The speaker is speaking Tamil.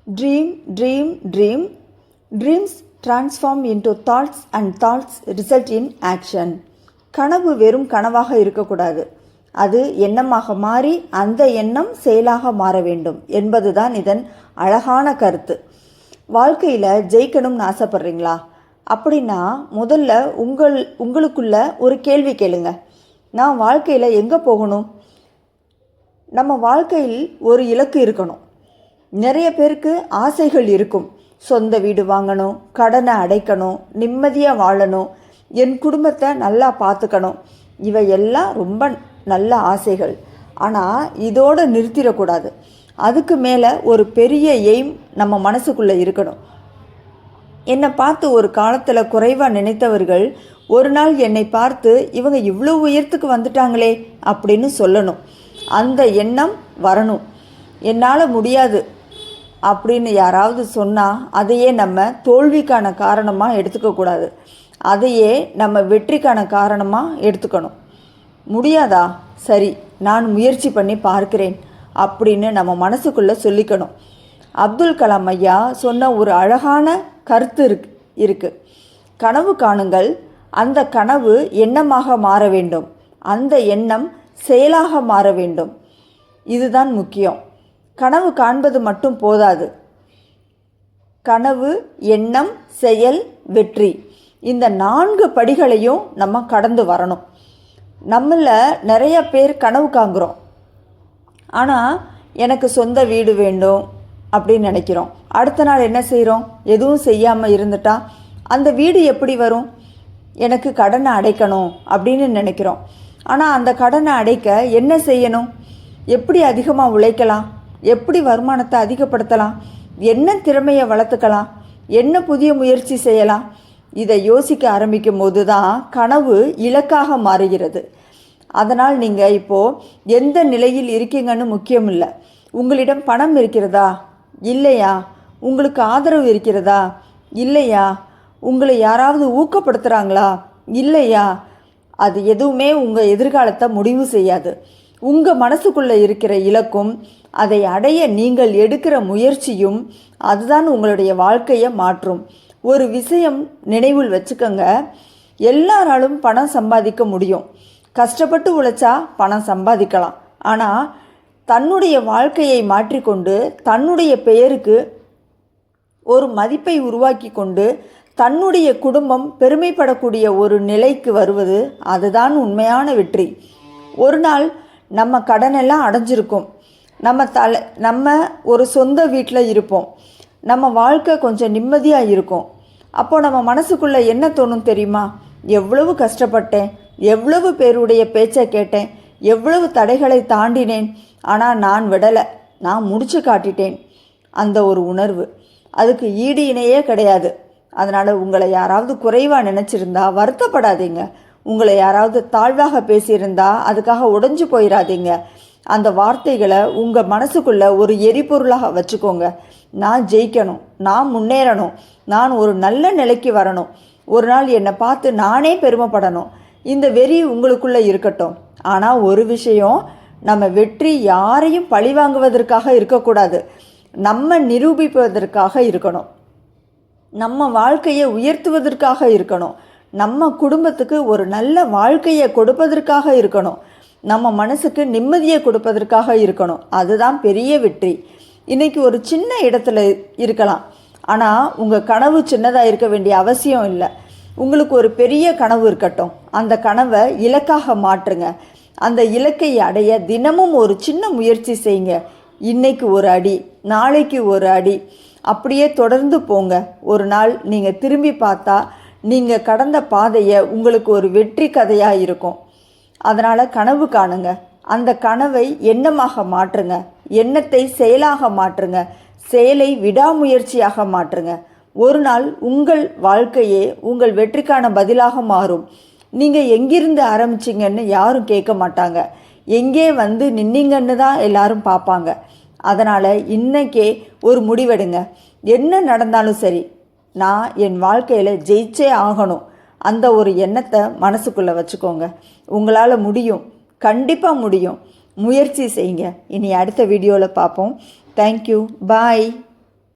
Dream, dream, dream. Dreams transform into thoughts and thoughts result in action. கனவு வெறும் கனவாக இருக்கக்கூடாது. அது எண்ணமாக மாறி அந்த எண்ணம் செயலாக மாற வேண்டும் என்பதுதான் இதன் அழகான கருத்து. வாழ்க்கையில் ஜெயிக்கணும்னு ஆசைப்படுறீங்களா? அப்படின்னா முதல்ல உங்களுக்குள்ள ஒரு கேள்வி கேளுங்க. நான் வாழ்க்கையில் எங்கே போகணும்? நம்ம வாழ்க்கையில் ஒரு இலக்கு இருக்கணும். நிறைய பேருக்கு ஆசைகள் இருக்கும். சொந்த வீடு வாங்கணும், கடனை அடைக்கணும், நிம்மதியாக வாழணும், என் குடும்பத்தை நல்லா பார்த்துக்கணும். இவையெல்லாம் ரொம்ப நல்ல ஆசைகள். ஆனால் இதோடு நிறுத்திடக்கூடாது. அதுக்கு மேலே ஒரு பெரிய எய்ம் நம்ம மனசுக்குள்ளே இருக்கணும். என்னை பார்த்து ஒரு காலத்தில் குறைவாக நினைத்தவர்கள் ஒரு நாள் என்னை பார்த்து இவங்க இவ்வளோ உயரத்துக்கு வந்துட்டாங்களே அப்படின்னு சொல்லணும். அந்த எண்ணம் வரணும். என்னால் முடியாது அப்படின்னு யாராவது சொன்னால் அதையே நம்ம தோல்விக்கான காரணமாக எடுத்துக்கக்கூடாது. அதையே நம்ம வெற்றிக்கான காரணமாக எடுத்துக்கணும். முடியாதா? சரி, நான் முயற்சி பண்ணி பார்க்கிறேன் அப்படின்னு நம்ம மனசுக்குள்ளே சொல்லிக்கணும். அப்துல் கலாம் ஐயா சொன்ன ஒரு அழகான கருத்து இருக்கு. கனவு காணுங்கள், அந்த கனவு எண்ணமாக மாற வேண்டும், அந்த எண்ணம் செயலாக மாற வேண்டும். இதுதான் முக்கியம். கனவு காண்பது மட்டும் போதாது. கனவு, எண்ணம், செயல், வெற்றி, இந்த 4 படிகளையும் நம்ம கடந்து வரணும். நம்மள நிறைய பேர் கனவு காண்கிறோம். ஆனால் எனக்கு சொந்த வீடு வேண்டும் அப்படின்னு நினைக்கிறோம். அடுத்த நாள் என்ன செய்கிறோம்? எதுவும் செய்யாமல் இருந்துட்டா அந்த வீடு எப்படி வரும்? எனக்கு கடனை அடைக்கணும் அப்படின்னு நினைக்கிறோம். ஆனால் அந்த கடனை அடைக்க என்ன செய்யணும்? எப்படி அதிகமாக உழைக்கலாம்? எப்படி வருமானத்தை அதிகப்படுத்தலாம்? என்ன திறமையை வளர்த்துக்கலாம்? என்ன புதிய முயற்சி செய்யலாம்? இதை யோசிக்க ஆரம்பிக்கும் போது தான் கனவு இலக்காக மாறுகிறது. அதனால் நீங்கள் இப்போது எந்த நிலையில் இருக்கீங்கன்னு முக்கியம் இல்லை. உங்களிடம் பணம் இருக்கிறதா? இல்லையா? உங்களுக்கு ஆதரவு இருக்கிறதா? இல்லையா? உங்களை யாராவது ஊக்கப்படுத்துகிறாங்களா? இல்லையா? அது எதுவுமே உங்கள் எதிர்காலத்தை முடிவு செய்யாது. உங்கள் மனசுக்குள்ளே இருக்கிற இலக்கும் அதை அடைய நீங்கள் எடுக்கிற முயற்சியும் அதுதான் உங்களுடைய வாழ்க்கையை மாற்றும். ஒரு விஷயம் நினைவில் வச்சுக்கோங்க, எல்லாராலும் பணம் சம்பாதிக்க முடியும். கஷ்டப்பட்டு உழைச்சா பணம் சம்பாதிக்கலாம். ஆனால் தன்னுடைய வாழ்க்கையை மாற்றிக்கொண்டு தன்னுடைய பெயருக்கு ஒரு மதிப்பை உருவாக்கி கொண்டு தன்னுடைய குடும்பம் பெருமைப்படக்கூடிய ஒரு நிலைக்கு வருவது அதுதான் உண்மையான வெற்றி. ஒரு நாள் நம்ம கடனெல்லாம் அடைஞ்சிருக்கும். நம்ம ஒரு சொந்த வீட்டில் இருப்போம். நம்ம வாழ்க்கை கொஞ்சம் நிம்மதியாக இருக்கும். அப்போது நம்ம மனசுக்குள்ளே என்ன தோணும் தெரியுமா? எவ்வளவு கஷ்டப்பட்டேன், எவ்வளவு பேருடைய பேச்சை கேட்டேன், எவ்வளவு தடைகளை தாண்டினேன், ஆனால் நான் விடலை, நான் முடிச்சு காட்டிட்டேன். அந்த ஒரு உணர்வு அதுக்கு ஈடு இணையே கிடையாது. அதனால் உங்களை யாராவது குறைவாக நினச்சிருந்தா வருத்தப்படாதீங்க. உங்களை யாராவது தாழ்வாக பேசியிருந்தா அதுக்காக உடைஞ்சு போயிடாதீங்க. அந்த வார்த்தைகளை உங்கள் மனசுக்குள்ளே ஒரு எரிபொருளாக வச்சுக்கோங்க. நான் ஜெயிக்கணும், நான் முன்னேறணும், நான் ஒரு நல்ல நிலைக்கு வரணும், ஒரு நாள் என்னை பார்த்து நானே பெருமைப்படணும். இந்த வெறி உங்களுக்குள்ளே இருக்கட்டும். ஆனால் ஒரு விஷயம், நம்ம வெற்றி யாரையும் பழிவாங்குவதற்காக இருக்கக்கூடாது, நம்ம நிரூபிப்பதற்காக இருக்கணும். நம்ம வாழ்க்கையை உயர்த்துவதற்காக இருக்கணும். நம்ம குடும்பத்துக்கு ஒரு நல்ல வாழ்க்கையை கொடுப்பதற்காக இருக்கணும். நம்ம மனசுக்கு நிம்மதியை கொடுப்பதற்காக இருக்கணும். அதுதான் பெரிய வெற்றி. இன்றைக்கி ஒரு சின்ன இடத்துல இருக்கலாம். ஆனால் உங்கள் கனவு சின்னதாக இருக்க வேண்டிய அவசியம் இல்லை. உங்களுக்கு ஒரு பெரிய கனவு இருக்கட்டும். அந்த கனவை இலக்காக மாற்றுங்க. அந்த இலக்கை அடைய தினமும் ஒரு சின்ன முயற்சி செய்யுங்க. இன்னைக்கு ஒரு அடி, நாளைக்கு ஒரு அடி, அப்படியே தொடர்ந்து போங்க. ஒரு நாள் நீங்கள் திரும்பி பார்த்தா நீங்கள் கடந்த பாதையை உங்களுக்கு ஒரு வெற்றி கதையாக இருக்கும். அதனால் கனவு காணுங்க. அந்த கனவை எண்ணமாக மாற்றுங்க. எண்ணத்தை செயலாக மாற்றுங்க. செயலை விடாமுயற்சியாக மாற்றுங்க. ஒரு நாள் உங்கள் வாழ்க்கையே உங்கள் வெற்றிக்கான பதிலாக மாறும். நீங்கள் எங்கிருந்து ஆரம்பிச்சிங்கன்னு யாரும் கேட்க மாட்டாங்க. எங்கே வந்து நின்னீங்கன்னு தான் எல்லாரும் பார்ப்பாங்க. அதனால் இன்னைக்கே ஒரு முடிவெடுங்க. என்ன நடந்தாலும் சரி, நான் என் வாழ்க்கையில் ஜெயிச்சே ஆகணும். அந்த ஒரு எண்ணத்தை மனசுக்குள்ளே வச்சுக்கோங்க. உங்களால் முடியும், கண்டிப்பாக முடியும். முயற்சி செய்யுங்க. இனி அடுத்த வீடியோவில் பார்ப்போம். தேங்க்யூ, பாய்.